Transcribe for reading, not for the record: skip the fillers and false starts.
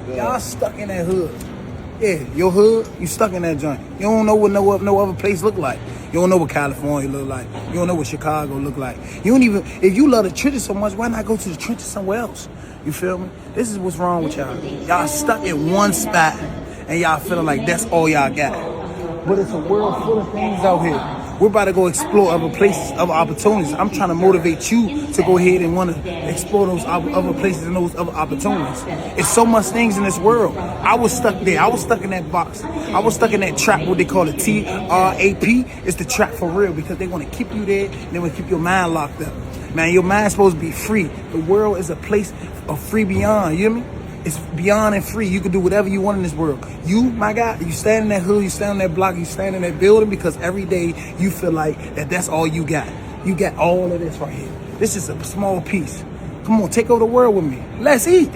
Y'all stuck in that hood. Yeah, your hood, you stuck in that joint. You don't know what no other place look like. You don't know what California look like. You don't know what Chicago look like. You don't even, if you love the trenches so much, why not go to the trenches somewhere else? You feel me? This is what's wrong with y'all. Y'all stuck in one spot and y'all feeling like that's all y'all got. But it's a world full of things out here. We're about to go explore other places, other opportunities. I'm trying to motivate you to go ahead and want to explore those other places and those other opportunities. It's so much things in this world. I was stuck there. I was stuck in that box. I was stuck in that trap, what they call a TRAP. It's the trap for real because they want to keep you there and they want to keep your mind locked up. Man, your mind's supposed to be free. The world is a place of free beyond. You hear me? It's beyond and free. You can do whatever you want in this world. You, my guy, you stand in that hood, you stand in that block, you stand in that building because every day you feel like that's all you got. You got all of this right here. This is a small piece. Come on, take over the world with me. Let's eat.